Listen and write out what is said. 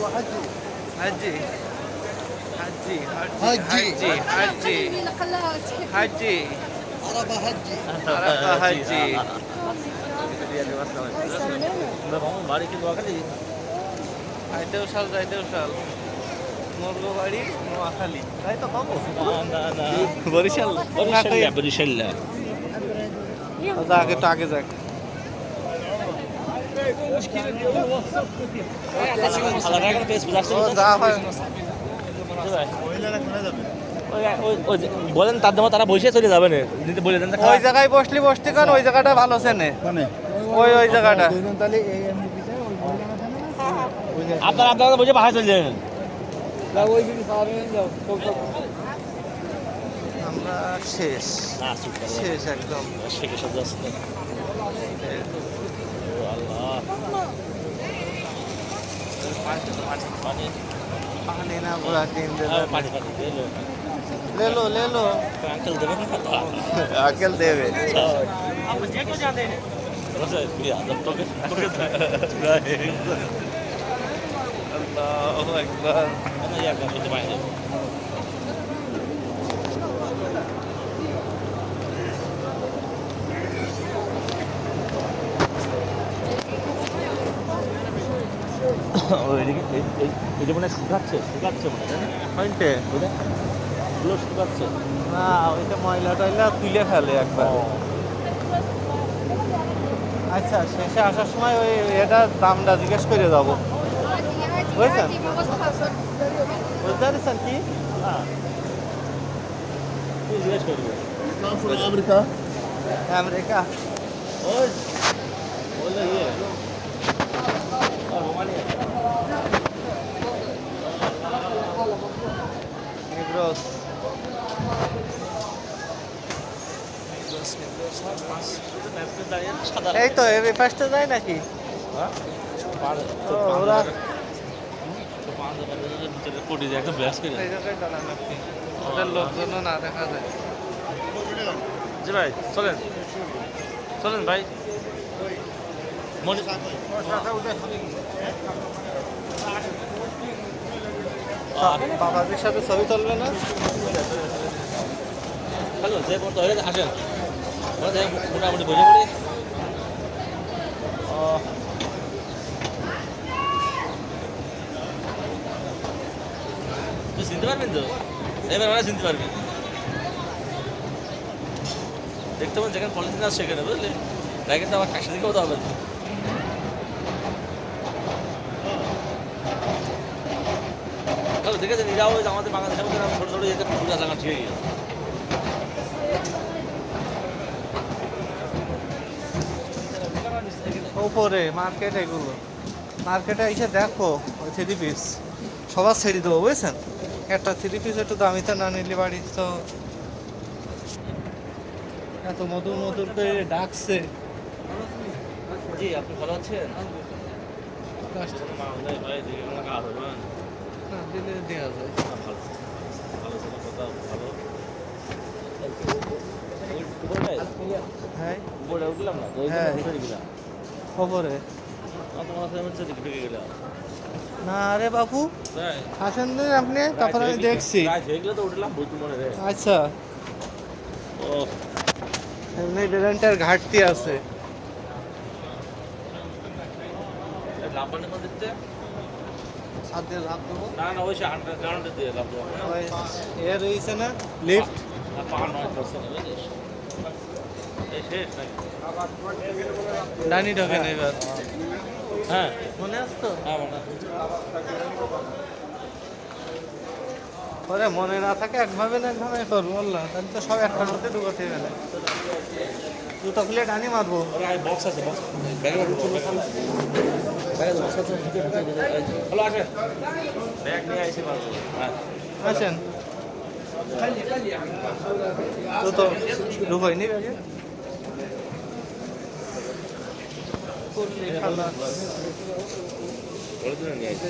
حجي حجي حجي حجي حجي عربة حجي عربة حجي যাইতেও শাল মুরগো বাড়ি নোয়াখালী তাই তো পাবো বরিশাল বরিশাল আগে তো আগে যাক বলেন তার দাম তারা বসে চলে যাবে না বলে দেন ওই জায়গায় বসতে কারণ ওই জায়গাটা ভালো চেনে ওই জায়গাটা আপনারা বসে বাসায় চলে যাবেন আমরা শেষ শেষ একদম पानी ना बुरा टीम दे ले लो अंकल देवे अकेल देवे अल्लाहु अकबर এটা মানে শুকাচ্ছে মনে হয় ওগুলো শুকাচ্ছে না ওইটা ময়লা টয়লা তুলে ফেলে একবার আচ্ছা শেষে আসার সময় ওই এটা দামটা জিজ্ঞেস করে যাবো বুঝছেন বুঝতে পারছেন কি জিজ্ঞেস করবে আমেরিকা ওই বললো ইয়ে Negros. এই তো এই পাশটা যায় নাকি ওরা ওদের লোকজনও না দেখা যায় জি ভাই চলেন ভাই বাবাজির সাথে ছবি তুলবে না হ্যালো যে পর্যন্ত হয়ে আসেন মোটামুটি বসে পড়ি তুই চিনতে পারবেন তো এবার মানে চিনতে পারবি দেখতে পাবেন যেখানে পলিথিন আছে সেখানে বুঝলি তাই কিন্তু আমার কাছে দিকেও তো হবে দেখেছেন এরাও আমাদের বাংলাদেশের মধ্যে ছোটো ছোটো যেতে পূজা জায়গা ঠিক গেছে উপরে মার্কেট এগুলো মার্কেটে এসে দেখো ওই 3 পিস সবার ছেড়ে দেবো বুঝছেন একটা 3 পিস একটু দামিতে না নিলে বাড়ি তো এত মধুর করে ডাকছে জি আপনি ভালো আছেন দিলে দেওয়া যায় হ্যাঁ খবরে না রে বাবু আসেন দিন আপনি তারপর আমি দেখছি আচ্ছা এমনি ডেরেন্টার ঘাটতি আছে এ রয়েছে না লিফট ডানি ঢোকেন এবার হ্যাঁ মনে আসতো হ্যাঁ মনে ওরে মনে না থাকে একভাবে করবো বললাম তাহলে তো সব একটার মধ্যে ঢুকাতে গেলে জুতো খুলে ডানি মারবো বক্স আছে বক্স ভালো আসেন ব্যাগ নিয়ে আইসি মারবো হ্যাঁ আসেন জুতো ঢুকাইনি ব্যাগে খালাস বলে দিলেন নিয়ে আইসি